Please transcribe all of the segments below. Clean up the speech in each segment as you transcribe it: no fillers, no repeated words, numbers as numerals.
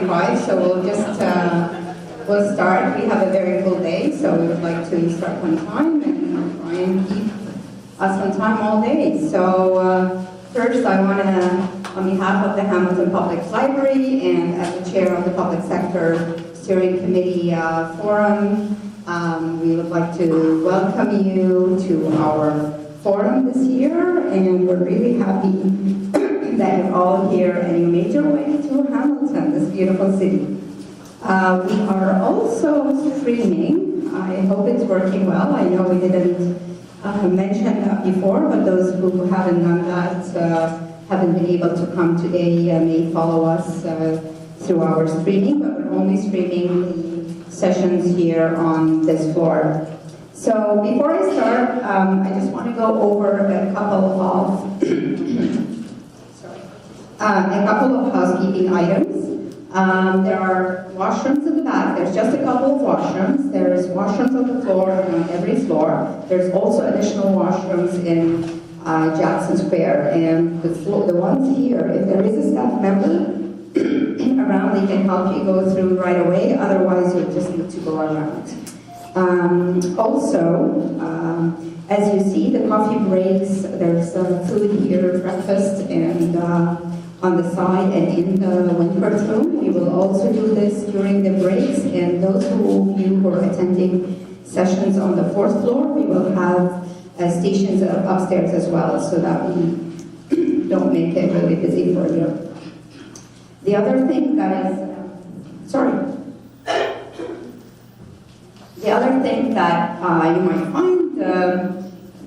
9:45, so we'll start. We have a very full day, so we would like to start on time and try and keep us on time all day. So first I want to, on behalf of the Hamilton Public Library and as the chair of the Public Sector Steering Committee Forum, we would like to welcome you to our forum this year, and we're really happy that you're all here and you made your way to Hamilton, this beautiful city. We are also streaming. I hope it's working well. I know we didn't mention that before, but those who haven't done that haven't been able to come today may follow us through our streaming, but we're only streaming the sessions here on this floor. So before I start, I just want to go over a couple of housekeeping items. There are washrooms in the back. There's just a couple of washrooms. There's washrooms on the floor and on every floor. There's also additional washrooms in Jackson Square. And the ones here, if there is a staff member around, they can help you go through right away. Otherwise, you'll just need to go around. As you see, the coffee breaks, there's food here, breakfast, and on the side and in the Winthrop room. We will also do this during the breaks, and those of you who are attending sessions on the 4th floor, we will have stations upstairs as well, so that we don't make it really busy for you. The other thing that is, The other thing that you might find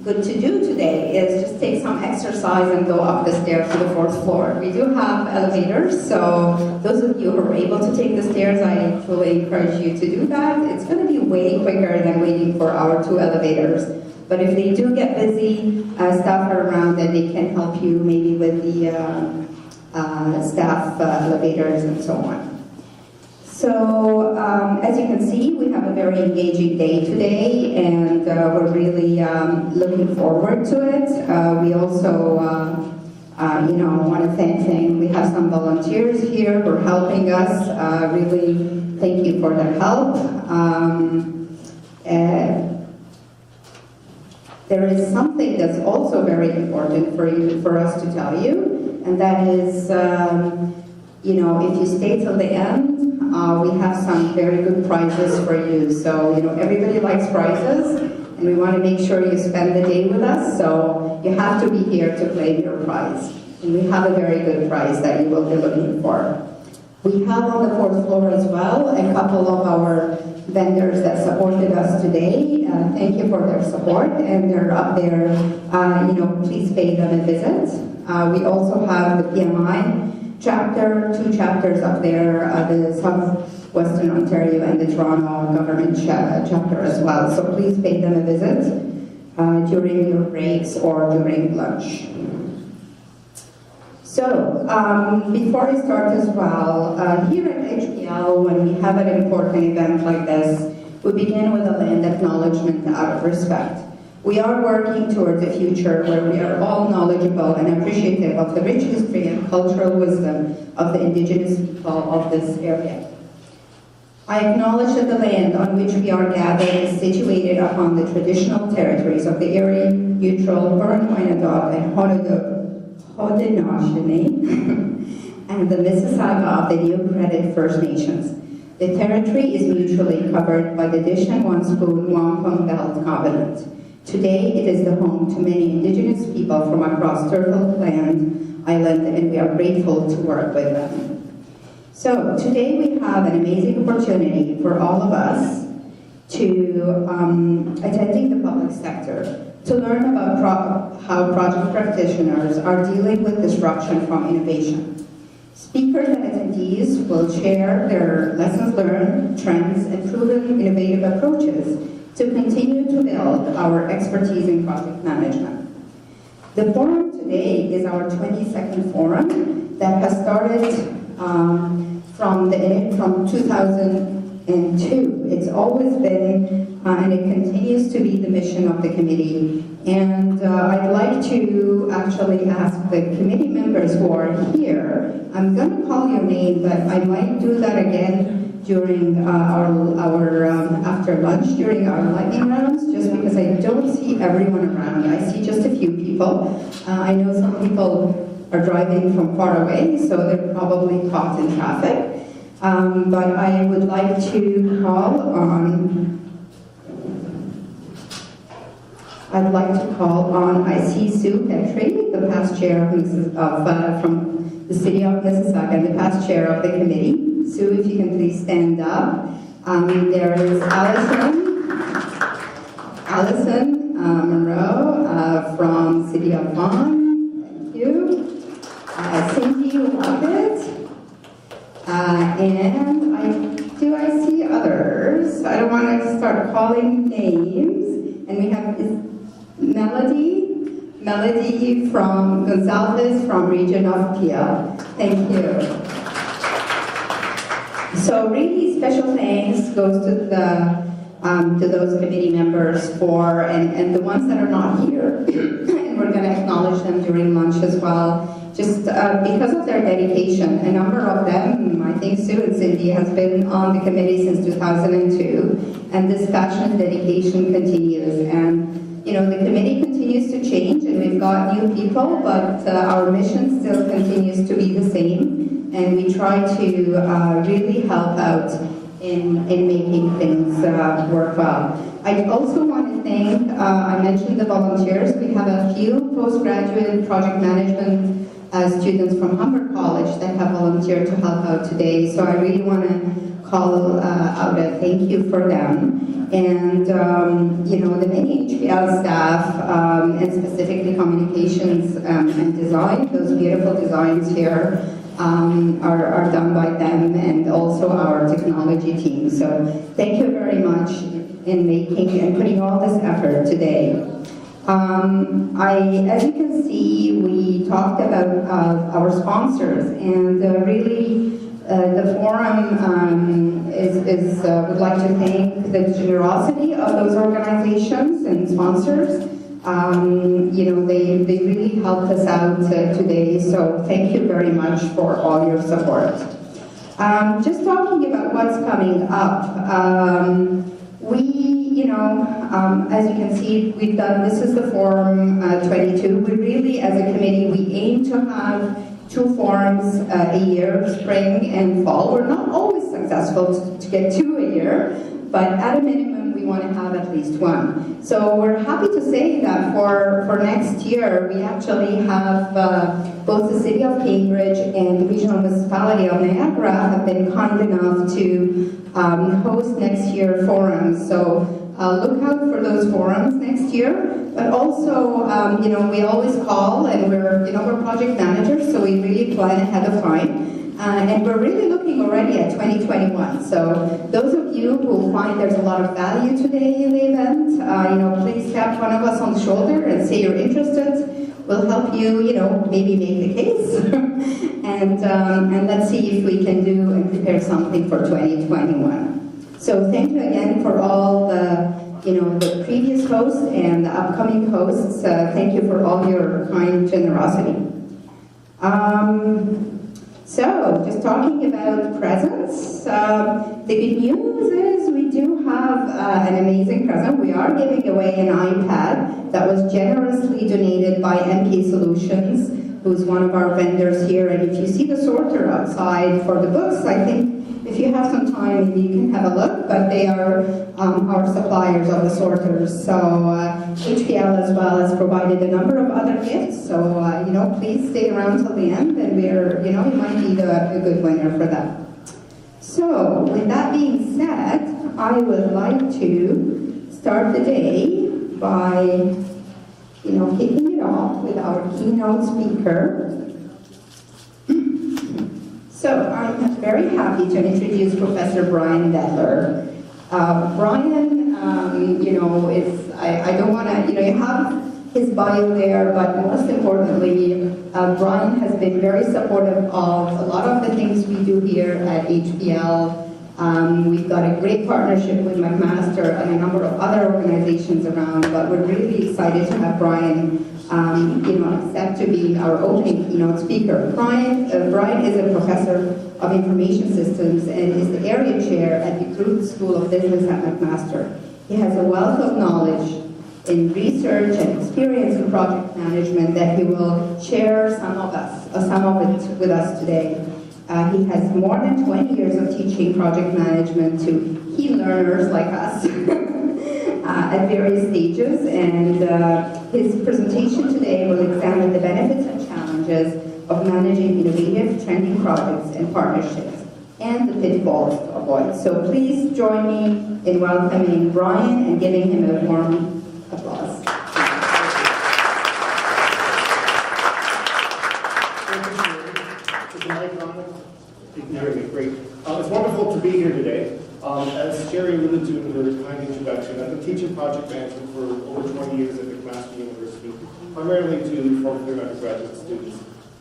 good to do today is just take some exercise and go up the stairs to the 4th floor. We do have elevators, so those of you who are able to take the stairs, I truly encourage you to do that. It's going to be way quicker than waiting for our 2 elevators. But if they do get busy, staff are around and they can help you maybe with the staff elevators and so on. So, as you can see, we have a very engaging day today, and we're really looking forward to it. We also, want to thank we have some volunteers here who are helping us. Really, thank you for their help. There is something that's also very important for us to tell you, and that is, if you stay till the end, we have some very good prizes for you. So, everybody likes prizes, and we want to make sure you spend the day with us, so you have to be here to claim your prize. And we have a very good prize that you will be looking for. We have on the 4th floor as well a couple of our vendors that supported us today. Thank you for their support, and they're up there. Please pay them a visit. We also have the PMI chapter, 2 chapters up there, the Southwestern Ontario and the Toronto government chapter as well. So please pay them a visit during your breaks or during lunch. So, before I start as well, here at HPL, when we have an important event like this, we begin with a land acknowledgement out of respect. We are working towards a future where we are all knowledgeable and appreciative of the rich history and cultural wisdom of the Indigenous people of this area. I acknowledge that the land on which we are gathered is situated upon the traditional territories of the Erie, Neutral, Huron-Wyandot, and Haudenosaunee, and the Mississauga of the New Credit First Nations. The territory is mutually covered by the Dish and One Spoon Wampum Belt Covenant. Today, it is the home to many Indigenous people from across Turtle Island, and we are grateful to work with them. So, today we have an amazing opportunity for all of us to, attending the public sector, to learn about how project practitioners are dealing with disruption from innovation. Speakers and attendees will share their lessons learned, trends, and proven innovative approaches to continue to build our expertise in project management. The forum today is our 22nd forum that has started from 2000 2002. It's always been, and it continues to be the mission of the committee. And I'd like to actually ask the committee members who are here, I'm going to call your name, but I might do that again during our after lunch, during our lightning rounds, just because I don't see everyone around. I see just a few people. I know some people are driving from far away, so they're probably caught in traffic. But I would like to call on, I see Sue Petrie, the past chair of from the city of Mississauga, and the past chair of the committee. Sue, if you can please stand up. There is Alison Monroe from City of Vaughan. Thank you. Cindy Lockett. And do I see others? I don't want to start calling names. And we have Melody from Gonzalez from region of PL. Thank you. So really special thanks goes to those committee members for, and the ones that are not here, and we're going to acknowledge them during lunch as well, just because of their dedication. A number of them, I think Sue and Cindy, has been on the committee since 2002, and this passion and dedication continues. And you know, the committee continues to change, and we've got new people, but our mission still continues to be the same, and we try to really help out in making things work well. I also want to thank, I mentioned the volunteers. We have a few postgraduate project management students from Humber College that have volunteered to help out today, so I really want to call out a thank you for them. And you know, the many HPL staff, and specifically communications and design, those beautiful designs here are done by them, and also our technology team. So thank you very much in making and putting all this effort today. As you can see, we talked about our sponsors, and really the forum would like to thank the generosity of those organizations and sponsors. You know, they really helped us out today, so thank you very much for all your support. Just talking about what's coming up, you know, as you can see, we've done, this is the Forum 22. We really, as a committee, we aim to have 2 forums a year, spring and fall. We're not always successful to get 2 a year, but at a minimum, we want to have at least 1. So we're happy to say that for next year, we actually have both the City of Cambridge and the Regional Municipality of Niagara have been kind enough to host next year forums. So look out for those forums next year. But also, you know, we always call, and we're project managers, so we really plan ahead of time. And we're really looking already at 2021. So those of you who find there's a lot of value today in the event, you know, please tap one of us on the shoulder and say you're interested. We'll help you, you know, maybe make the case. and let's see if we can do and prepare something for 2021. So thank you again for all the, you know, the previous hosts and the upcoming hosts. Thank you for all your kind generosity. So, just talking about presents, the good news is we do have an amazing present. We are giving away an iPad that was generously donated by MK Solutions, who's one of our vendors here. And if you see the sorter outside for the books, I think if you have some time, maybe you can have a look, but they are our suppliers of the sorters. So HPL as well has provided a number of other gifts, so you know, please stay around till the end, and we're, you know, you might be a good winner for that. So with that being said, I would like to start the day by, you know, kicking it off with our keynote speaker. So I'm very happy to introduce Professor Brian Detlor. Brian, you know, I don't want to, you know, you have his bio there, but most importantly, Brian has been very supportive of a lot of the things we do here at HPL. We've got a great partnership with McMaster and a number of other organizations around, but we're really excited to have Brian accept to be our opening keynote speaker. Brian is a professor of information systems and is the area chair at DeGroote School of Business at McMaster. He has a wealth of knowledge in research and experience in project management that he will share some of it with us today. He has more than 20 years of teaching project management to key learners like us at various stages, and his presentation today will examine the benefits and challenges of managing innovative, trending projects and partnerships, and the pitfalls to avoid. So please join me in welcoming Brian and giving him a warm applause. Great. It's wonderful to be here today. As Sherry alluded to in her kind introduction, I've been teaching project management for over 20 years at McMaster University, primarily to fourth-year undergraduate students.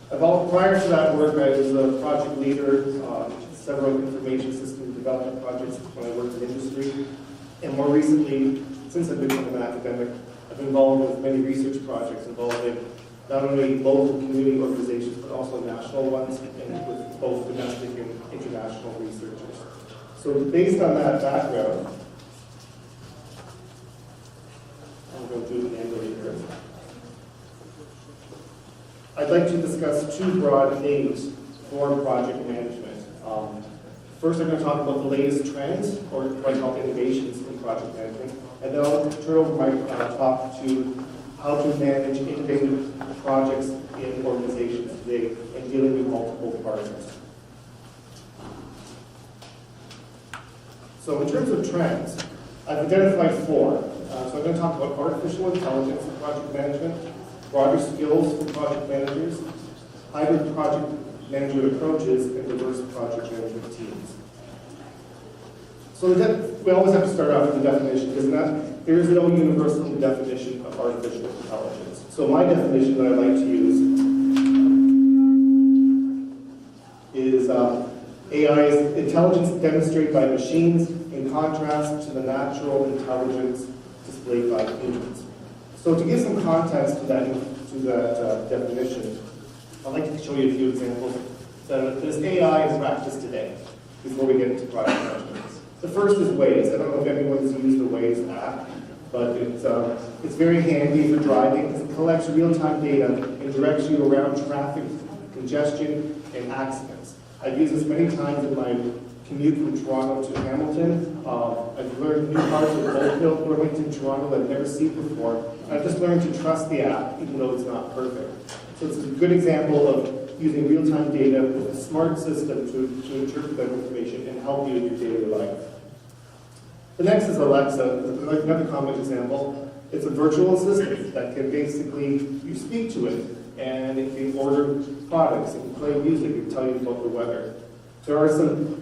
Prior to that work, I was a project leader on several information system development projects when I worked in industry. And more recently, since I've become an academic, I've been involved with many research projects involving not only local community organizations, but also national ones, and with both domestic and international researchers. So based on that background, I'm going to do an angle here. I'd like to discuss two broad themes for project management. First, I'm going to talk about the latest trends, or what I call innovations in project management, and then I'll turn over my talk to how to manage innovative projects in organizations today and dealing with multiple partners. So in terms of trends, I've identified four. So I'm going to talk about artificial intelligence in project management, broader skills for project managers, hybrid project management approaches, and diverse project management teams. So we always have to start off with the definition, because there is no universal definition of artificial intelligence. So my definition that I like to use is AI is intelligence demonstrated by machines in contrast to the natural intelligence displayed by humans. So to give some context to that definition, I'd like to show you a few examples that this AI in practice today, before we get into project management. The first is Waze. I don't know if anyone's used the Waze app, but it's very handy for driving because it collects real-time data and directs you around traffic, congestion, and accidents. I've used this many times in my commute from Toronto to Hamilton. I've learned new parts of Oakville, Burlington, Toronto that I've never seen before. I've just learned to trust the app, even though it's not perfect. So it's a good example of using real-time data with a smart system to interpret that information and help you in your daily life. The next is Alexa, another common example. It's a virtual assistant that can basically, you speak to it, and it can order products, it can play music, and tell you about the weather. There are some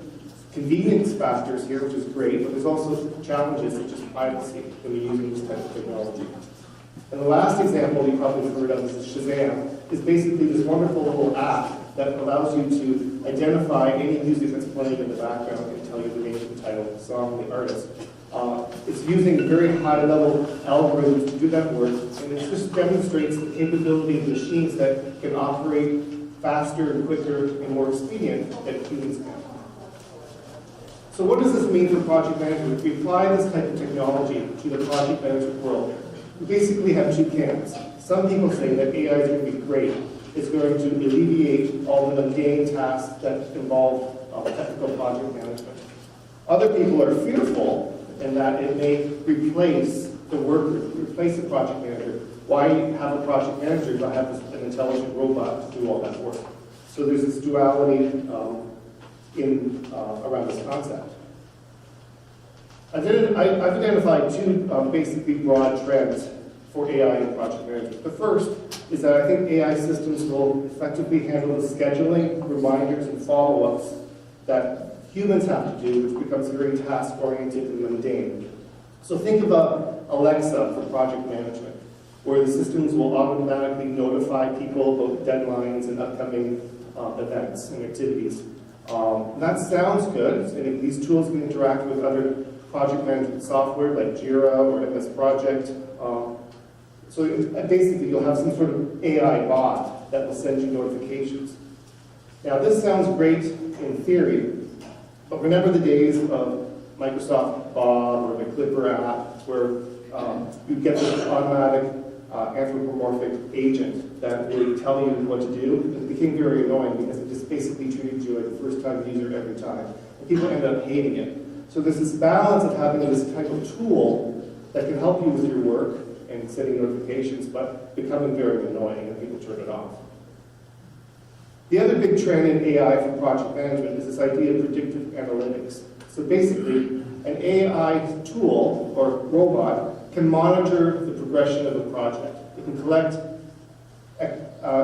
convenience factors here, which is great, but there's also challenges such as privacy when you're using this type of technology. And the last example you probably heard of is Shazam. It's basically this wonderful little app that allows you to identify any music that's playing in the background and tell you the name of the title of the song and the artist. It's using very high-level algorithms to do that work, and it just demonstrates the capability of machines that can operate faster and quicker and more expedient than humans can. So what does this mean for project management? If we apply this type of technology to the project management world, we basically have two camps. Some people say that AI is going to be great. It's going to alleviate all the mundane tasks that involve technical project management. Other people are fearful in that it may replace the worker, replace the project manager. Why have a project manager if I have an intelligent robot to do all that work? So there's this duality around this concept. I've identified two basically broad trends for AI in project management. The first is that I think AI systems will effectively handle the scheduling, reminders, and follow-ups that humans have to do, which becomes very task-oriented and mundane. So think about Alexa for project management, where the systems will automatically notify people about deadlines and upcoming events and activities. That sounds good, and these tools can interact with other project management software like Jira or MS Project. So basically you'll have some sort of AI bot that will send you notifications. Now this sounds great in theory, but remember the days of Microsoft Bob or the Clipper app where you get this automatic anthropomorphic agent that would tell you what to do. It became very annoying because it just basically treated you like a first-time user every time. And people end up hating it. So there's this balance of having this type of tool that can help you with your work and sending notifications, but becoming very annoying and people turn it off. The other big trend in AI for project management is this idea of predictive analytics. So basically, an AI tool or robot can monitor the progression of a project. It can collect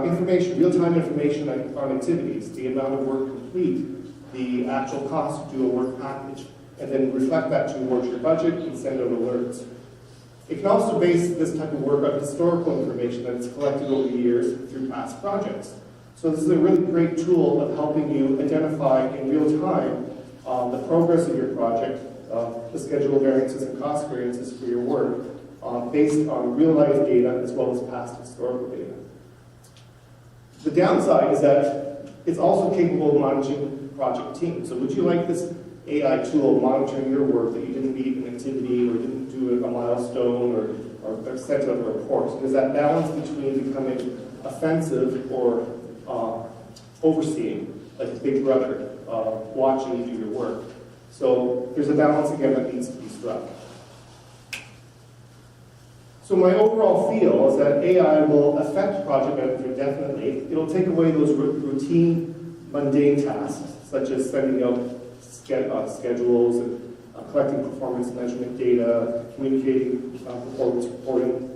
information, real-time information on activities, the amount of work complete, the actual cost to do a work package, and then reflect that towards your budget and send out alerts. It can also base this type of work on historical information that it's collected over the years through past projects. So this is a really great tool of helping you identify in real time the progress of your project, the schedule variances and cost variances for your work, based on real-life data as well as past historical data. The downside is that it's also capable of managing project teams. So would you like this AI tool monitoring your work that you didn't meet an activity or didn't do a milestone or sent out a report? So there's that balance between becoming offensive or overseeing, like a big brother watching you do your work. So there's a balance again that needs to be struck. So my overall feel is that AI will affect project management definitely. It'll take away those routine, mundane tasks, such as sending out schedules and collecting performance measurement data, communicating performance reporting.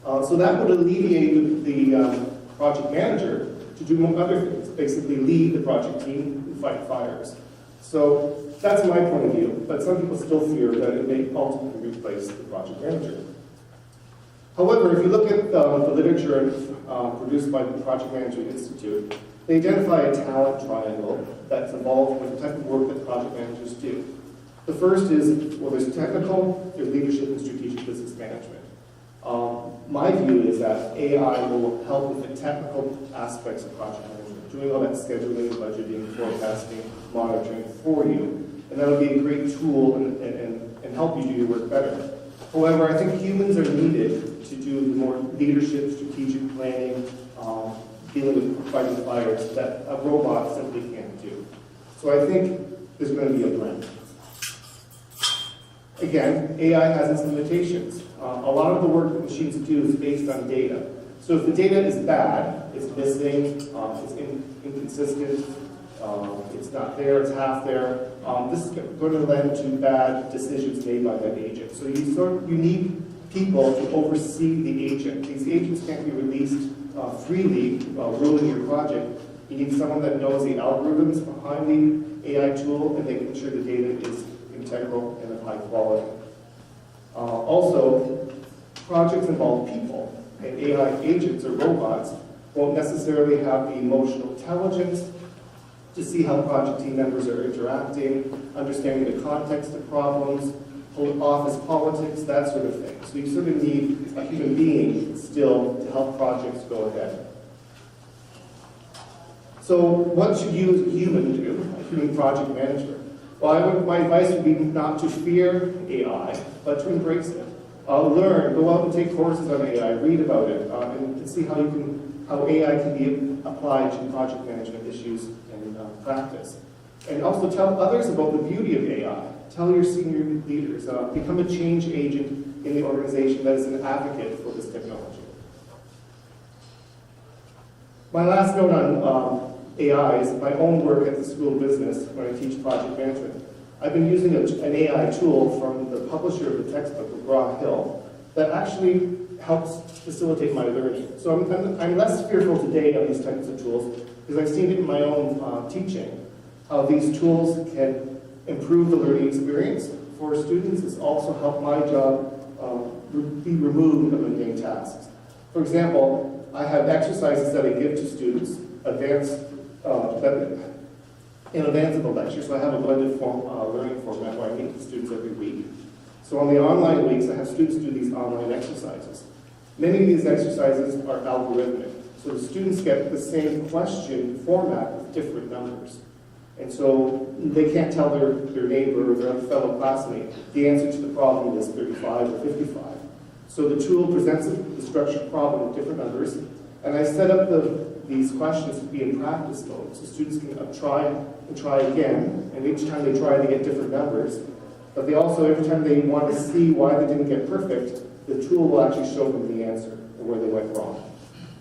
So that would alleviate the project manager to do other things, basically lead the project team and fight fires. So that's my point of view, but some people still fear that it may ultimately replace the project manager. However, if you look at the literature produced by the Project Management Institute, they identify a talent triangle that's involved with the type of work that project managers do. The first is, well, there's technical, there's leadership, and strategic business management. My view is that AI will help with the technical aspects of project management, doing all that scheduling, budgeting, forecasting, monitoring for you, and that'll be a great tool and help you do your work better. However, I think humans are needed to do the more leadership, strategic planning, dealing with fighting fires that a robot simply can't do. So I think there's going to be a blend. Again, AI has its limitations. A lot of the work that machines do is based on data. So if the data is bad, it's missing, it's inconsistent, it's not there, it's half there, this is going to lend to bad decisions made by that agent. So you need people to oversee the agent. These agents can't be released freely while ruling your project. You need someone that knows the algorithms behind the AI tool and making sure the data is integral and of high quality. Also, projects involve people, and AI agents or robots won't necessarily have the emotional intelligence to see how project team members are interacting, understanding the context of problems, office politics, that sort of thing. So you sort of need a human being still to help projects go ahead. So what should you as a human do, a human project manager? Well, my advice would be not to fear AI, but to embrace it. Learn, go out and take courses on AI, read about it, and see how AI can be applied to project management issues and practice. And also tell others about the beauty of AI. Tell your senior leaders, become a change agent in the organization that is an advocate for this technology. My last note on AI is my own work at the School of Business when I teach project management. I've been using an AI tool from the publisher of the textbook, McGraw-Hill, that actually helps facilitate my learning. So I'm less fearful today of these types of tools because I've seen it in my own teaching, how these tools can improve the learning experience for students. It's also helped my job be removed of mundane tasks. For example, I have exercises that I give to students, in advance of the lecture. So I have a blended learning format where I meet with students every week. So on the online weeks, I have students do these online exercises. Many of these exercises are algorithmic. So the students get the same question format with different numbers. And so they can't tell their neighbor or their fellow classmate the answer to the problem is 35 or 55. So the tool presents the structured problem with different numbers, and I set up these questions to be in practice mode, so students can try and try again, and each time they try they get different numbers, but they also, every time they want to see why they didn't get perfect, the tool will actually show them the answer, or where they went wrong.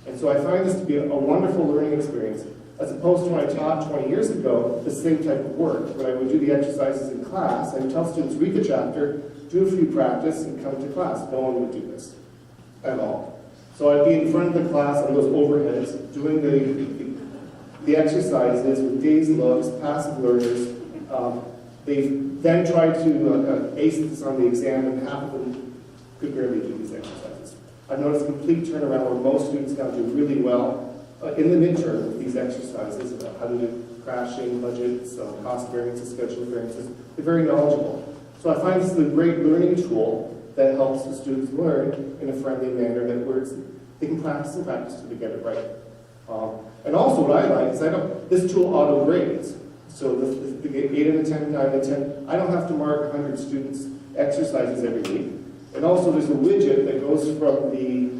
And so I find this to be a wonderful learning experience, as opposed to when I taught 20 years ago, the same type of work. When I would do the exercises in class, I would tell students, read the chapter, do a few practice, and come to class. No one would do this at all. So I'd be in front of the class on those overheads, doing the exercises with dazed looks, passive learners. They then tried to ace this on the exam, and half of them could barely do these exercises. I've noticed a complete turnaround where most students now do really well in the midterm with these exercises about how to do crashing, budgets, cost variances, schedule variances. They're very knowledgeable. So I find this is a great learning tool that helps the students learn in a friendly manner that works. They can practice and practice until they get it right. And also what I like is this tool auto grades. So the 8 out of 10, 9 out of 10, I don't have to mark 100 students' exercises every week. And also there's a widget that goes from the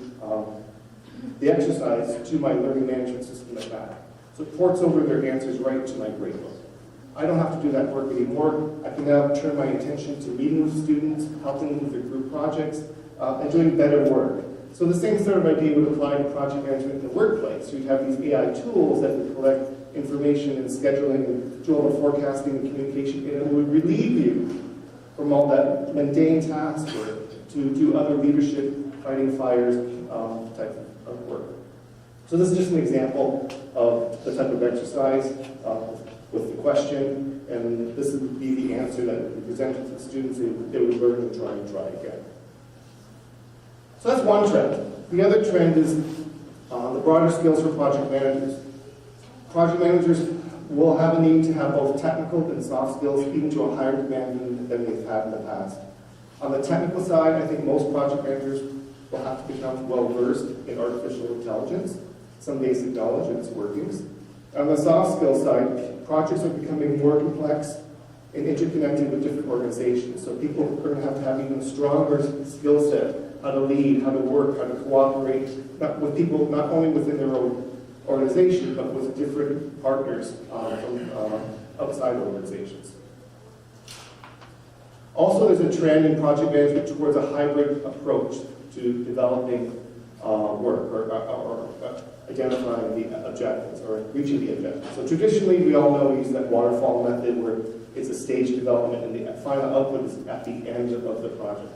exercise to my learning management system at back. So it ports over their answers right to my gradebook. I don't have to do that work anymore. I can now turn my attention to meeting with students, helping them with their group projects, and doing better work. So the same sort of idea would apply to project management in the workplace. You'd have these AI tools that would collect information and scheduling and do all the forecasting and communication, and it would relieve you from all that mundane task work to do other leadership, fighting fires type of work. So this is just an example of the type of exercise with the question, and this would be the answer that would be presented to the students. They would learn and try again. So that's one trend. The other trend is the broader skills for project managers. Project managers will have a need to have both technical and soft skills, even to a higher demand than they've had in the past. On the technical side, I think most project managers will have to become well-versed in artificial intelligence, some basic knowledge of its workings. On the soft skills side, projects are becoming more complex and interconnected with different organizations. So people are going to have even stronger skill set, how to lead, how to work, how to cooperate with people not only within their own organization, but with different partners from outside organizations. Also, there's a trend in project management towards a hybrid approach to developing work or identifying the objectives or reaching the objectives. So traditionally, we all know we use that waterfall method where it's a stage development and the final output is at the end of the project.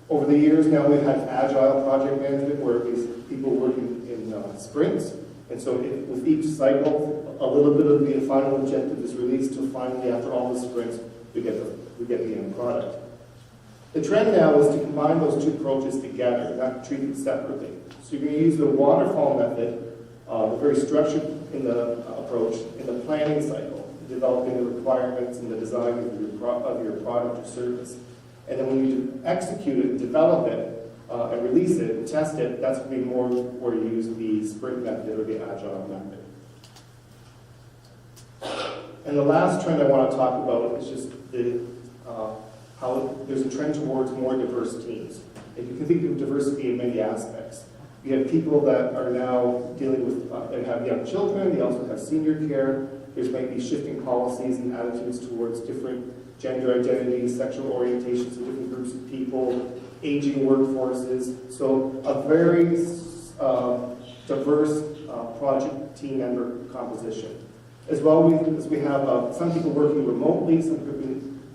Over the years now, we've had agile project management where it's people working in sprints. And so with each cycle, a little bit of the final objective is released till finally, after all the sprints, we get the end product. The trend now is to combine those two approaches together, not treat them separately. So you're going to use the waterfall method, very structured in the approach, in the planning cycle, developing the requirements and the design of your product or service. And then when you execute it, develop it, and release it, and test it, that's going to be more where you use the sprint method or the agile method. And the last trend I want to talk about is just how there's a trend towards more diverse teams. And you can think of diversity in many aspects. You have people that are now dealing with, they have young children, they also have senior care. There's might be shifting policies and attitudes towards different gender identities, sexual orientations of different groups of people, aging workforces. So a very diverse project team member composition. As well as we have some people working remotely, some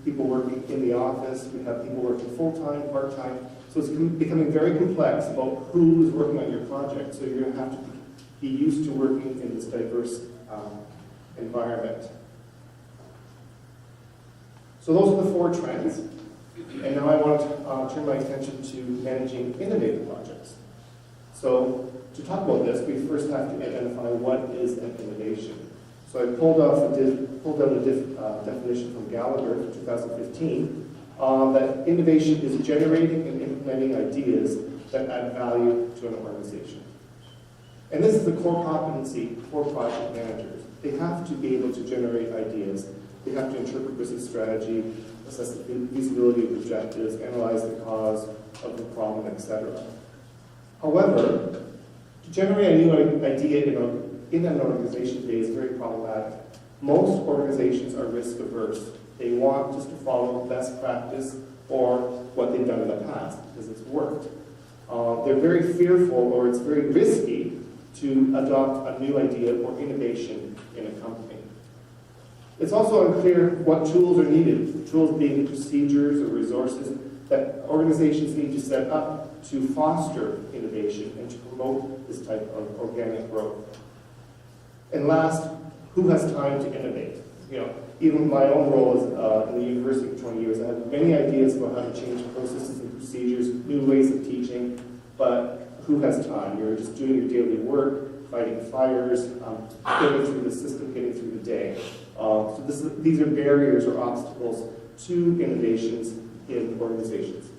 people working in the office, we have people working full-time, part-time. So it's becoming very complex about who's working on your project. So you're going to have to be used to working in this diverse environment. So those are the 4 trends. And now I want to turn my attention to managing innovative projects. So to talk about this, we first have to identify what is an innovation. So I pulled out a definition from Gallagher from 2015 that innovation is generating and implementing ideas that add value to an organization. And this is the core competency for project managers. They have to be able to generate ideas. They have to interpret business strategy, assess the feasibility of objectives, analyze the cause of the problem, etc. However, to generate a new idea in an organization today is very problematic. Most organizations are risk averse. They want just to follow best practice or what they've done in the past because it's worked. They're very fearful, or it's very risky to adopt a new idea or innovation in a company. It's also unclear what tools are needed, tools being procedures or resources that organizations need to set up to foster innovation and to promote this type of organic growth. And last, who has time to innovate? Even my own role in the university for 20 years, I had many ideas about how to change processes and procedures, new ways of teaching, but who has time? You're just doing your daily work, fighting fires, getting through the system, getting through the day. So these are barriers or obstacles to innovations in organizations.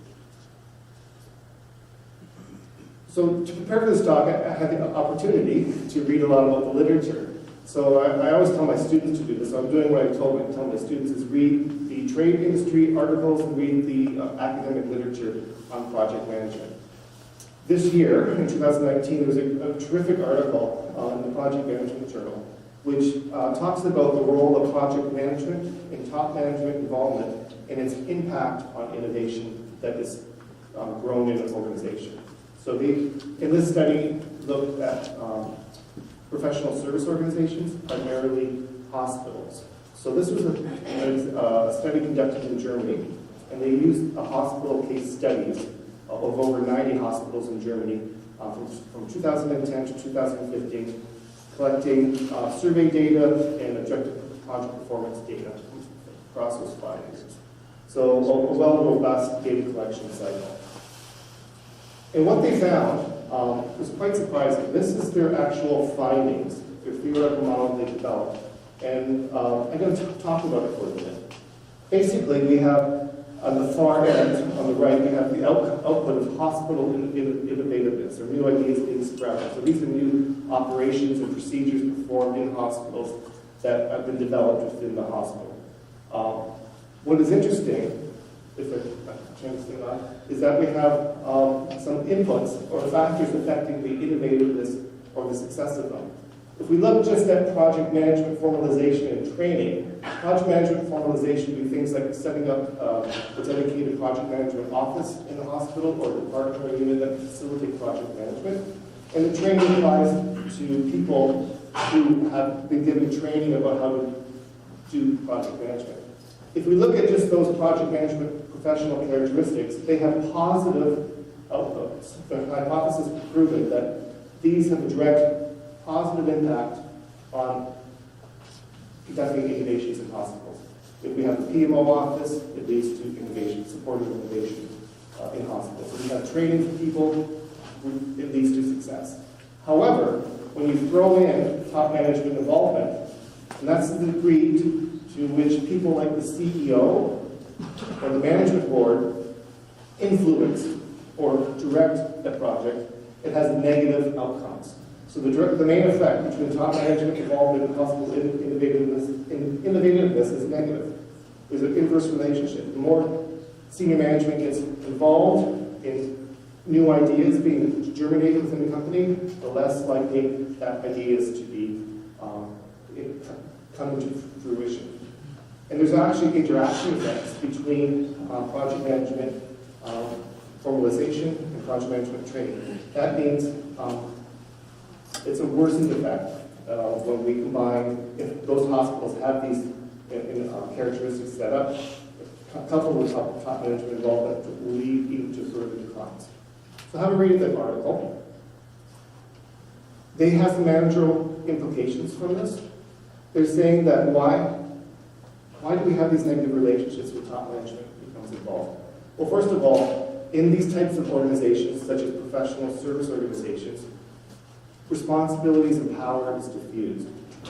So to prepare for this talk, I had the opportunity to read a lot about the literature. So I always tell my students to do this. So I'm doing what I tell my students is read the trade industry articles and read the academic literature on project management. This year, in 2019, there was a terrific article in the Project Management Journal, which talks about the role of project management and top management involvement and its impact on innovation that is grown in an organization. So in this study, looked at professional service organizations, primarily hospitals. So this was a study conducted in Germany, and they used a hospital case studies of over 90 hospitals in Germany from 2010 to 2015, collecting survey data and objective project performance data across those 5 years. So a well-robust data collection cycle. And what they found was quite surprising. This is their actual findings, their theoretical model they developed. And I'm going to talk about it for a minute. Basically, we have on the far end, on the right, we have the output of hospital innovativeness, or new ideas being sprouted. So these are new operations and procedures performed in hospitals that have been developed within the hospital. What is interesting, if I change the line, is that we have some inputs or factors affecting the innovativeness or the success of them. If we look just at project management formalization and training, project management formalization would be things like setting up a dedicated project management office in the hospital or department or unit that facilitate project management. And the training applies to people who have been given training about how to do project management. If we look at just those project management professional characteristics, they have positive outputs. The hypothesis has proven that these have a direct positive impact on conducting innovations in hospitals. If we have a PMO office, it leads to innovation, supporting innovation in hospitals. If we have training for people, it leads to success. However, when you throw in top management involvement, and that's the degree to which people like the CEO or the management board influence or direct the project, it has negative outcomes. So the main effect between top management involvement and hospital innovativeness is negative. There's an inverse relationship. The more senior management gets involved in new ideas being germinated within the company, the less likely that idea is to be come to fruition. And there's actually interaction effects between project management formalization and project management training. That means it's a worsened effect when we combine, if those hospitals have these characteristics set up, coupled with top management involvement, will lead even to further declines. So have a read of that article. They have some managerial implications from this. They're saying that why do we have these negative relationships when top management becomes involved? Well, first of all, in these types of organizations, such as professional service organizations, responsibilities and power is diffused.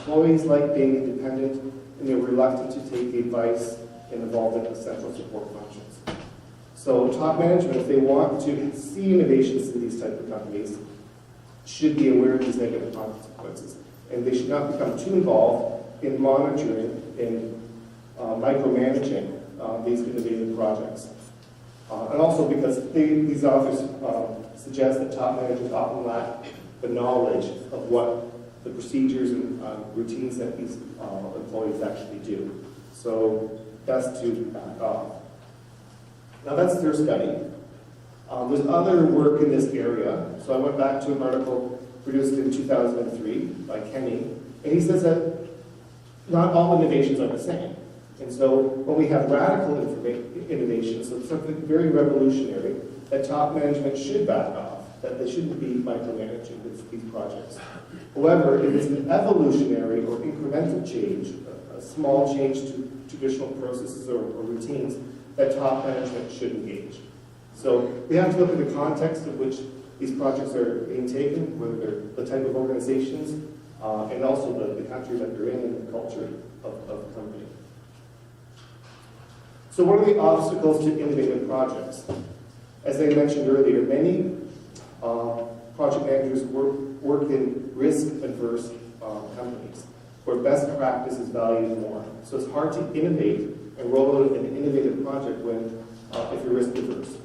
Employees like being independent, and they're reluctant to take the advice and involved in the central support functions. So top management, if they want to see innovations in these type of companies, should be aware of these negative consequences. And they should not become too involved in monitoring and micromanaging these innovative projects. And also because these authors suggest that top managers often lack the knowledge of what the procedures and routines that these employees actually do. So that's to back off. Now that's their study. There's other work in this area. So I went back to an article produced in 2003 by Kenny, and he says that not all innovations are the same. And so when we have radical innovation, so something very revolutionary, that top management should back off, that they shouldn't be micromanaging these projects. However, if it's an evolutionary or incremental change, a small change to traditional processes or routines, that top management should engage. So we have to look at the context of which these projects are being taken, whether they're the type of organizations, and also the country that they're in and the culture of the company. So what are the obstacles to innovative projects? As I mentioned earlier, many project managers work in risk-averse companies where best practice is valued more. So it's hard to innovate and roll out an innovative project if you're risk-averse.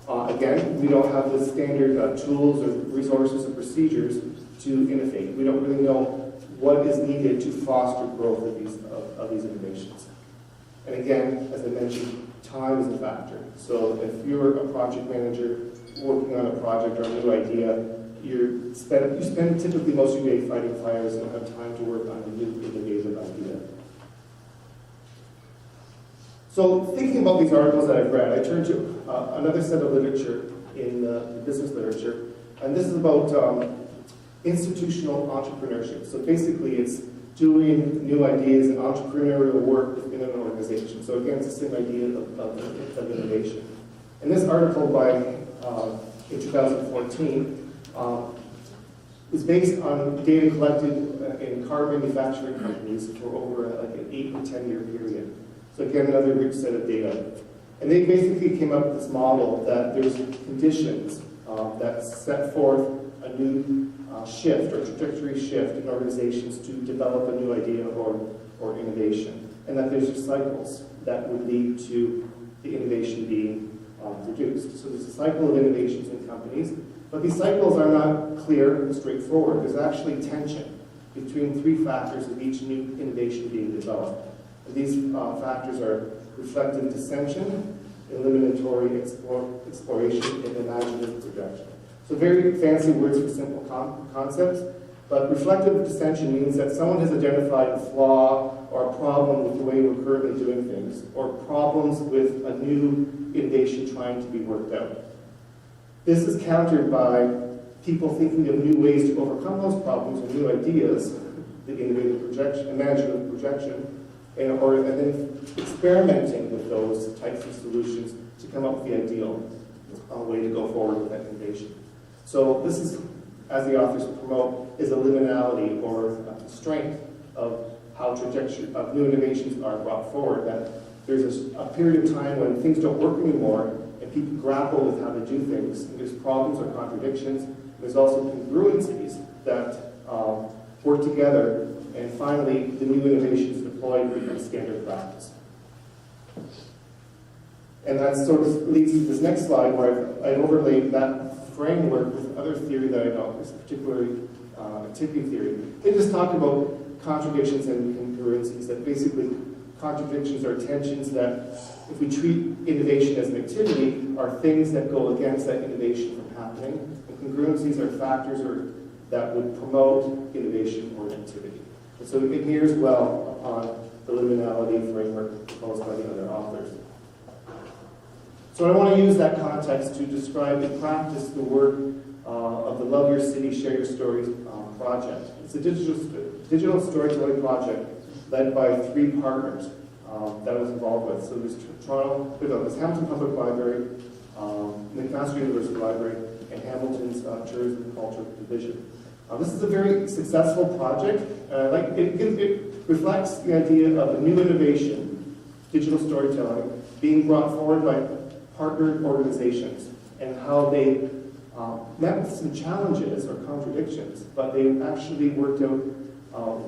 Again, we don't have the standard tools or resources or procedures to innovate. We don't really know what is needed to foster growth of these innovations. And again, as I mentioned, time is a factor. So if you're a project manager working on a project or a new idea, you spend typically most of your day fighting fires and don't have time to work on a new innovative idea. So thinking about these articles that I've read, I turned to another set of literature in the business literature, and this is about institutional entrepreneurship. So basically it's doing new ideas and entrepreneurial work within an organization. So again, it's the same idea of innovation. And this article in 2014 is based on data collected in car manufacturing companies for over like an 8 to 10 year period. So again, another rich set of data. And they basically came up with this model that there's conditions that set forth a new shift or trajectory shift in organizations to develop a new idea or innovation. And that there's just cycles that would lead to the innovation being produced. So there's a cycle of innovations in companies, but these cycles are not clear and straightforward. There's actually tension between three factors of each new innovation being developed. And these factors are reflective dissension, eliminatory exploration, and imaginative projection. So very fancy words for simple concepts, but reflective dissension means that someone has identified a flaw or a problem with the way we're currently doing things, or problems with a new innovation trying to be worked out. This is countered by people thinking of new ways to overcome those problems or new ideas, the innovative projection, imaginative projection, and then experimenting with those types of solutions to come up with the ideal way to go forward with that innovation. So this is, as the authors promote, is a liminality or a strength of how trajectory of new innovations are brought forward, that there's a period of time when things don't work anymore and people grapple with how to do things. And there's problems or contradictions. There's also congruencies that work together, and finally the new innovations deployed become standard practice. And that sort of leads to this next slide where I've overlaid that framework with other theory that I know, is particularly tipping theory. They just talk about contradictions and congruencies, that basically contradictions are tensions that, if we treat innovation as an activity, are things that go against that innovation from happening, and congruencies are factors that would promote innovation or activity. And so it mirrors well upon the liminality framework proposed by the other authors. So I want to use that context to describe in practice the work of the Love Your City, Share Your Stories project. It's a digital storytelling project led by 3 partners that I was involved with. So there's Hamilton Public Library, McMaster University Library, and Hamilton's Tourism and Culture Division. This is a very successful project. It reflects the idea of a new innovation, digital storytelling, being brought forward by partner organizations, and how they met with some challenges or contradictions, but they actually worked out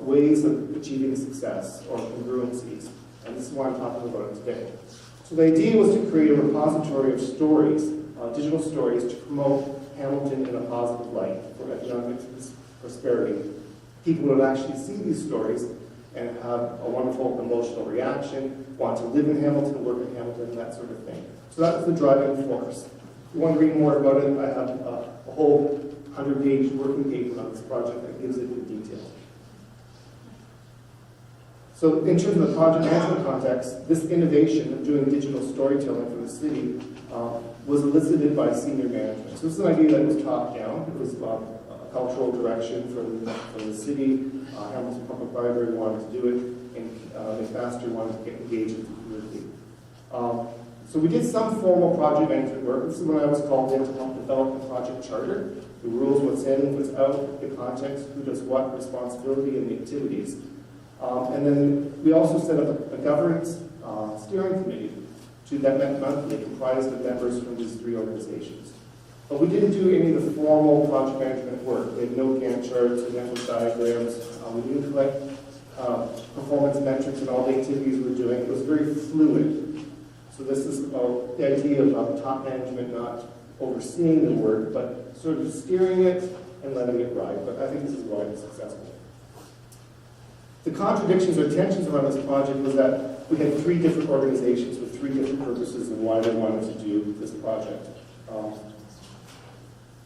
ways of achieving success or congruencies. And this is why I'm talking about it today. So the idea was to create a repository of stories, digital stories, to promote Hamilton in a positive light for economic prosperity. People would actually see these stories and have a wonderful emotional reaction, want to live in Hamilton, work in Hamilton, that sort of thing. So that was the driving force. If you want to read more about it, I have a whole 100-page working paper on this project that gives it in detail. So in terms of the project management context, this innovation of doing digital storytelling for the city was elicited by senior management. So this is an idea that was top down. It was a cultural direction from the city. Hamilton Public Library wanted to do it, and McMaster wanted to get engaged with the community. So we did some formal project management work. This is when I was called in to help develop the project charter, the rules, what's in, what's out, the context, who does what, responsibility, and the activities. And then we also set up a governance steering committee that met monthly, comprised of members from these three organizations. But we didn't do any of the formal project management work. We had no Gantt charts and network diagrams. We didn't collect performance metrics and all the activities we were doing. It was very fluid. So this is the idea of top management not overseeing the work, but sort of steering it and letting it ride. But I think this is why it's successful. The contradictions or tensions around this project was that we had three different organizations with three different purposes and why they wanted to do this project.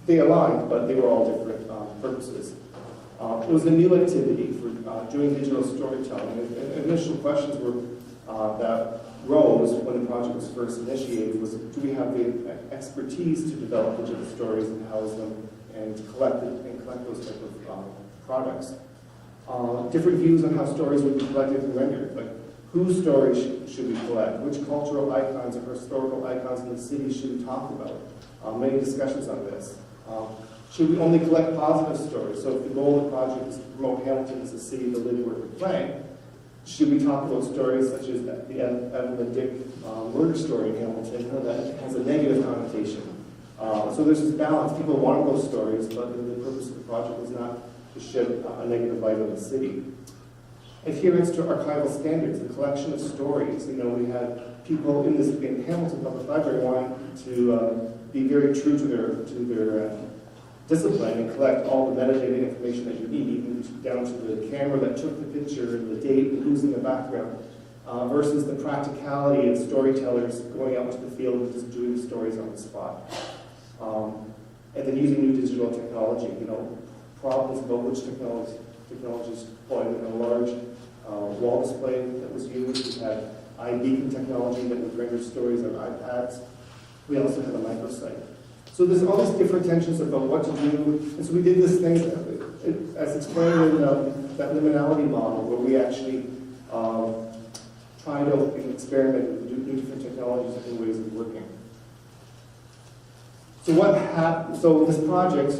They aligned, but they were all different purposes. It was a new activity for doing digital storytelling. And initial questions were that rose when the project was first initiated was, do we have the expertise to develop digital stories and house them and collect those type of products? Different views on how stories would be collected and rendered, like whose stories should we collect, which cultural icons or historical icons in the city should we talk about? Many discussions on this. Should we only collect positive stories? So if the goal of the project is to promote Hamilton as a city to live, work, and play, should we talk about stories such as the Evan and Dick murder story in Hamilton that has a negative connotation? So there's this balance. People want those stories, but the purpose of the project was not to shed a negative light on the city. Adherence to archival standards, the collection of stories. You know, we had people in Hamilton Public Library wanting to be very true to their discipline and collect all the metadata information that you need, even down to the camera that took the picture and the date and who's in the background, versus the practicality of storytellers going out into the field and just doing stories on the spot. And then using new digital technology, you know, problems about which technologies deployed. In a large wall display that was used. We had iBeacon technology that would render stories on iPads. We also had a microsite. So there's all these different tensions about what to do. And so we did this thing, as explained in that liminality model, where we actually tried out and experimented with new different technologies and ways of working. So what happened? So this project,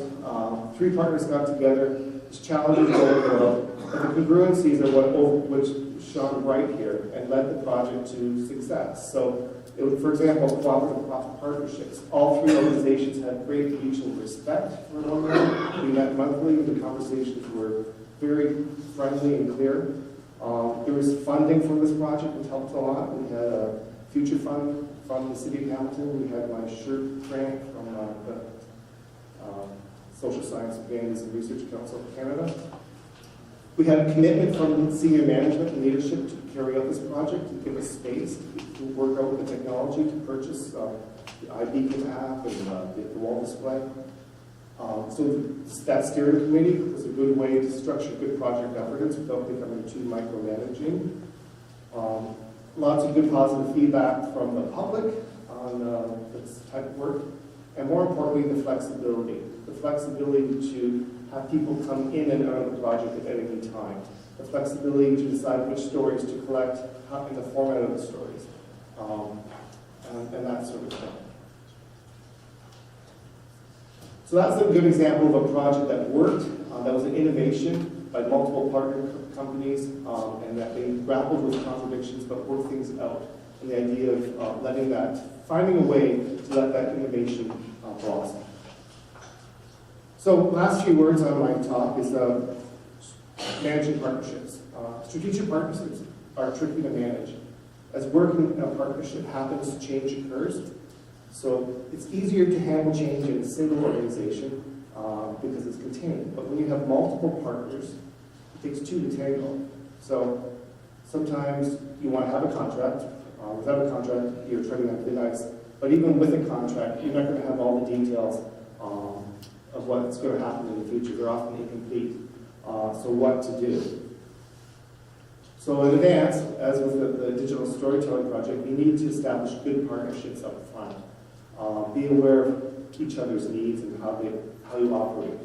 three partners got together. There's challenges overall, and the congruencies are which shone bright here and led the project to success. So, for example, cooperative partnerships. All three organizations had great mutual respect for one another. We met monthly. The conversations were very friendly and clear. There was funding for this project, which helped a lot. We had a future fund from the City of Hamilton. We had my shirt grant from the Social Science Advances and Research Council of Canada. We had a commitment from senior management and leadership to carry out this project, to give us space to work out with the technology, to purchase the iBeacon app and the wall display. So that steering committee was a good way to structure good project governance without becoming too micromanaging. Lots of good positive feedback from the public on this type of work. And more importantly, the flexibility. The flexibility to have people come in and out of the project at any time. The flexibility to decide which stories to collect, in the format of the stories, and that sort of thing. So that's a good example of a project that worked, that was an innovation by multiple partner companies, and that they grappled with contradictions but worked things out. And the idea of finding a way to let that innovation blossom. So last few words on my talk is managing partnerships. Strategic partnerships are tricky to manage. As work in a partnership happens, change occurs. So it's easier to handle change in a single organization because it's contained. But when you have multiple partners, it takes two to tango. So sometimes you want to have a contract. Without a contract, you're treading on thin ice. But even with a contract, you're not going to have all the details of what's going to happen in the future. They're often incomplete. So what to do? So in advance, as with the digital storytelling project, we need to establish good partnerships up front. Be aware of each other's needs and how you operate.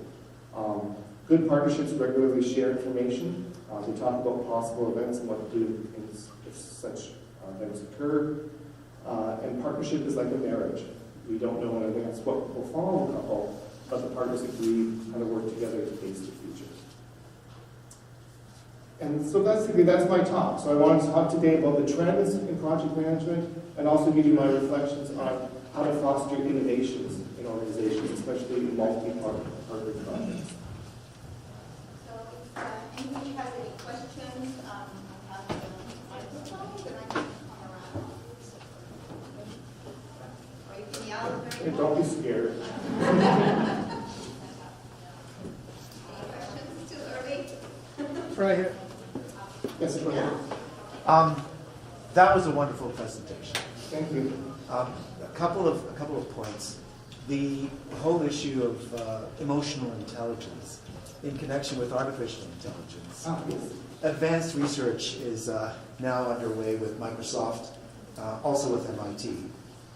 Good partnerships regularly share information. They talk about possible events and what to do if such events occur. And partnership is like a marriage. We don't know in advance what will follow a couple, but the partners agree how to work together to face the future. And so basically that's my talk. So I wanted to talk today about the trends in project management and also give you my reflections on how to foster innovations in organizations, especially in multi-partner projects. So if anybody has any questions, I have the microphone, and I can come around. Or you can yell very And don't be scared. Any questions? Too early? Right here. Yes, go ahead. That was a wonderful presentation. Thank you. A couple of points. The whole issue of emotional intelligence in connection with artificial intelligence. Yes. Advanced research is now underway with Microsoft, also with MIT,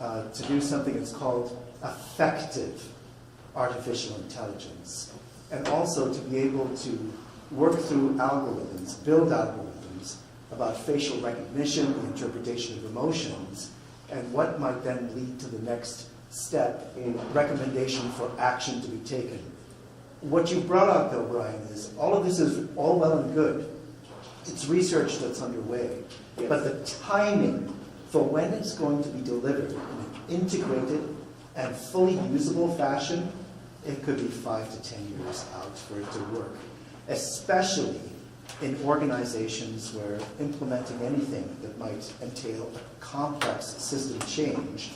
to do something that's called effective artificial intelligence, and also to be able to work through algorithms, build algorithms about facial recognition, the interpretation of emotions, and what might then lead to the next step in recommendation for action to be taken. What you brought out, though, Brian, is all of this is all well and good. It's research that's underway. Yes. But the timing for when it's going to be delivered in an integrated and fully usable fashion, it could be 5 to 10 years out for it to work, especially in organizations where implementing anything that might entail a complex system change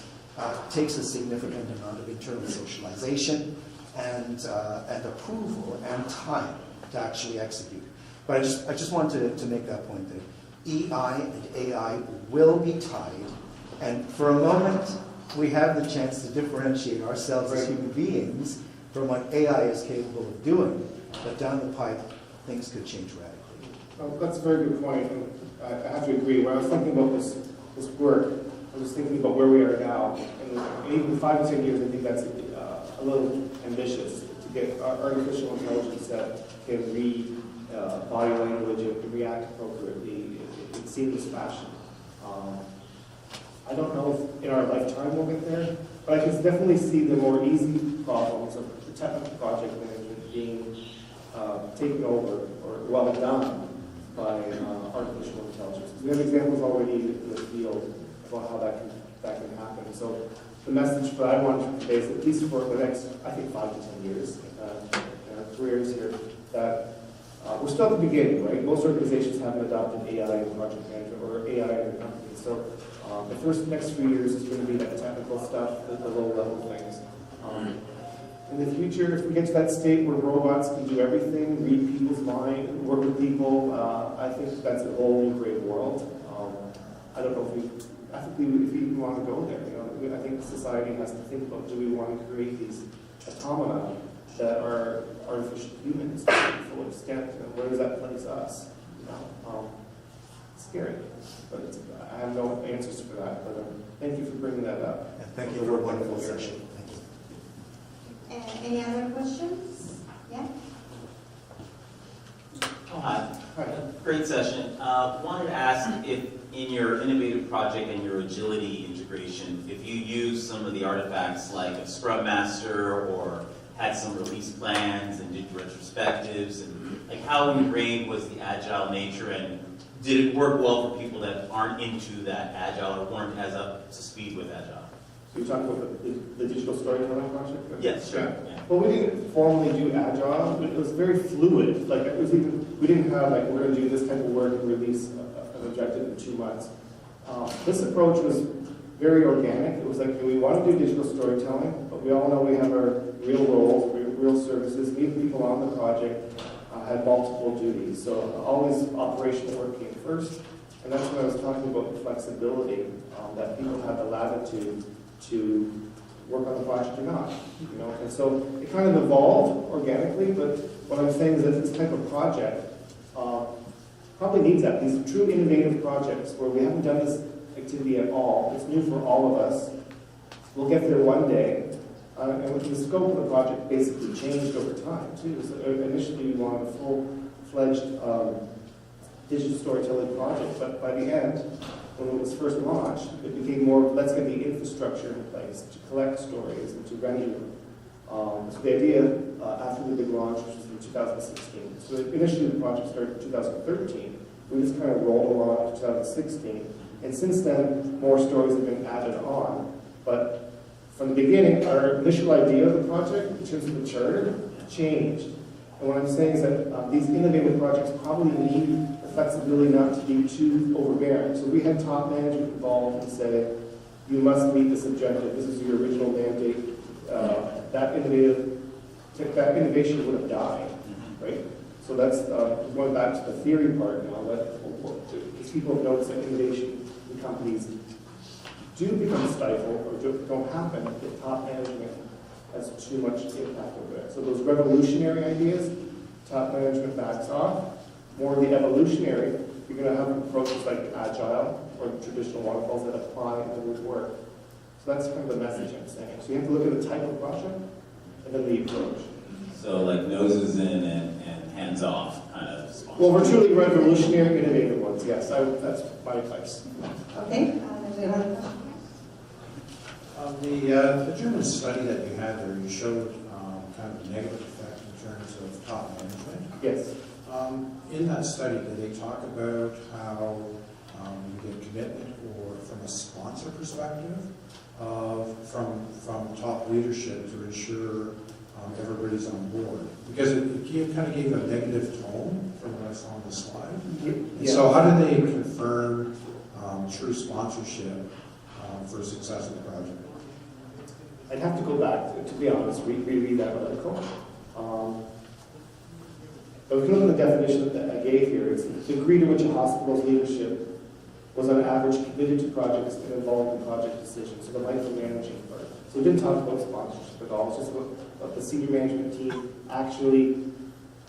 takes a significant amount of internal socialization and approval and time to actually execute. But I just wanted to make that point that EI and AI will be tied, and for a moment we have the chance to differentiate ourselves as human beings from what AI is capable of doing, but down the pipe things could change radically. Well, that's a very good point. And I have to agree. When I was thinking about this work, I was thinking about where we are now. And even 5 to 10 years, I think that's a little ambitious to get artificial intelligence that can read body language and can react appropriately in seamless fashion. I don't know if in our lifetime we'll get there, but I can definitely see the more easy problems of the technical project management being taken over or well done by artificial intelligence. We have examples already in the field about how that can happen. So the message that I want to convey is, at least for the next, I think, 5 to 10 years in our careers here, that we're still at the beginning, right? Most organizations haven't adopted AI in project management or AI in their companies. So the next few years is going to be that technical stuff, the low-level things. In the future, if we get to that state where robots can do everything, read people's mind, work with people, I think that's a whole new great world. I don't know if we even want to go there. I think society has to think about, do we want to create these automata that are artificial humans to a full extent, and where does that place us? It's scary, but I have no answers for that. But thank you for bringing that up. And thank you for a wonderful session. Any other questions? Yeah? Hi. Great session. Wanted to ask if in your innovative project and your agility integration, if you use some of the artifacts like a Scrum Master or had some release plans and did retrospectives, and like how ingrained was the agile nature, and did it work well for people that aren't into that agile or weren't as up to speed with agile? So you're talking about the digital storytelling project? Yes, sure. Yeah. Well, we didn't formally do agile, but it was very fluid. Like it was even, we didn't have like, we're going to do this type of work and release an objective in 2 months. This approach was very organic. It was like, we want to do digital storytelling, but we all know we have our real roles, real services. We people on the project had multiple duties. So always operational work came first. And that's when I was talking about the flexibility, that people had the latitude to work on the project or not, you know. And so it kind of evolved organically, but what I'm saying is that this type of project probably needs that. These true innovative projects where we haven't done this activity at all, it's new for all of us. We'll get there one day, and the scope of the project basically changed over time too. So initially we wanted a full-fledged digital storytelling project, but by the end, when it was first launched, it became more, let's get the infrastructure in place to collect stories and to render them. So the idea, after the big launch, which was in 2016, so initially the project started in 2013, we just kind of rolled along to 2016, and since then, more stories have been added on. But from the beginning, our initial idea of the project, in terms of the charter, changed. And what I'm saying is that these innovative projects probably need the flexibility not to be too overbearing. So we had top management involved and say, you must meet this objective. This is your original mandate. That innovation would have died, right? So that's going back to the theory part now. Because people have noticed that innovation in companies do become stifled or don't happen if top management has too much impact over it. So those revolutionary ideas, top management backs off. More of the evolutionary, you're going to have approaches like agile or traditional waterfalls that apply and that would work. So that's kind of the message I'm saying. So you have to look at the type of project and then the approach. So like noses in and hands off kind of response. Well, we're truly revolutionary, innovative ones, yes. That's my advice. Okay, there's another question. The German study that you had there, you showed kind of a negative effect in terms of top management. Yes. In that study, did they talk about how you get commitment or from a sponsor perspective from top leadership to ensure everybody's on board? Because it kind of gave a negative tone from what I saw on the slide. Yeah. So how did they confirm true sponsorship for success of the project? I'd have to go back, to be honest, reread that article. But if you look at the definition that I gave here, it's the degree to which a hospital's leadership was on average committed to projects and involved in project decisions, so the micromanaging part. So we didn't talk about sponsorship at all, it's just about the senior management team actually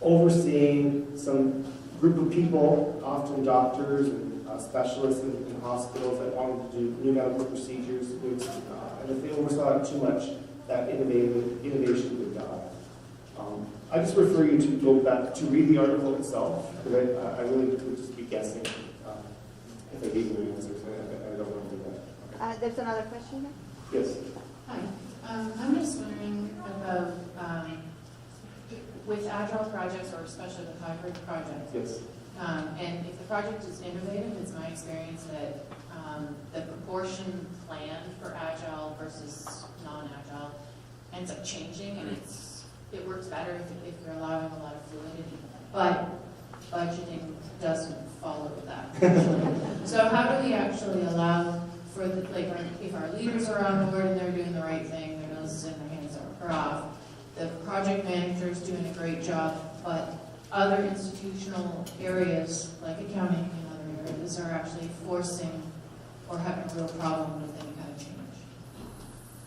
overseeing some group of people, often doctors and specialists in hospitals that wanted to do new medical procedures, and if they oversaw it too much, that innovation would die. I just refer you to go back to read the article itself, because I really would just be guessing if I gave you an answer. I don't want to do that. There's another question here? Yes. Hi. I'm just wondering about, with agile projects, or especially with hybrid projects, Yes. and if the project is innovative, it's my experience that the proportion planned for agile versus non-agile ends up changing, and it works better if you're allowing a lot of fluidity. But budgeting doesn't follow that. So how do we actually allow for the, like, if our leaders are on board and they're doing the right thing, their noses in their hands are off, the project manager's doing a great job, but other institutional areas like accounting and other areas are actually forcing or having a real problem with any kind of change.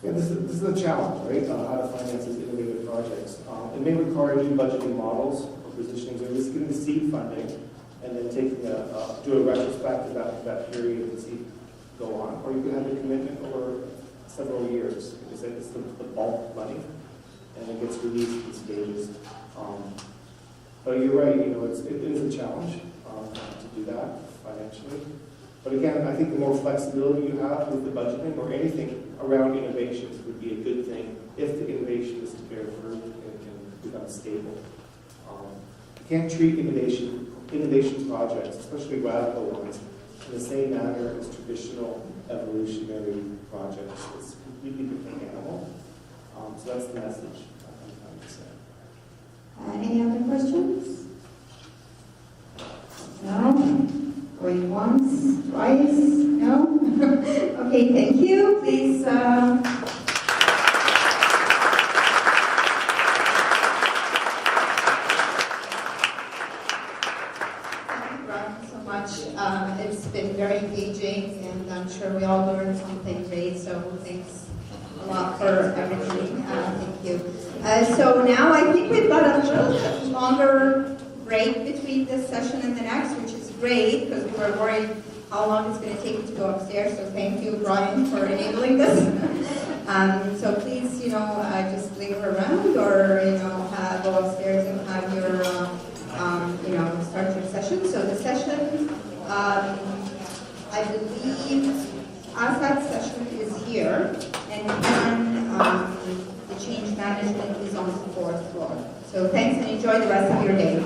Yeah, this is a challenge, right? How to finance these innovative projects. It may require new budgeting models or positionings, or at least getting the seed funding, and then taking do a retrospective after that period and see go on. Or you can have a commitment over several years, because it's the bulk money, and it gets released in stages. But you're right, you know, it is a challenge to do that financially. But again, I think the more flexibility you have with the budgeting or anything around innovations would be a good thing if the innovation is to bear fruit and can become stable. You can't treat innovation projects, especially radical ones, in the same manner as traditional evolutionary projects. It's a completely different animal. So that's the message I'm trying to say. Any other questions? No? Going once, twice? No? Okay, thank you. Please. Thank you, Brian, so much. It's been very engaging, and I'm sure we all learned something today, so thanks a lot for everything. Thank you. So now I think we've got a little bit longer break between this session and the next, which is great, because we were worried how long it's going to take you to go upstairs, so thank you, Brian, for enabling this. So please, just linger around, or, go upstairs and have your, start your session. So the session, I believe, ASAT session is here, and then the change management is on the 4th floor. So thanks, and enjoy the rest of your day.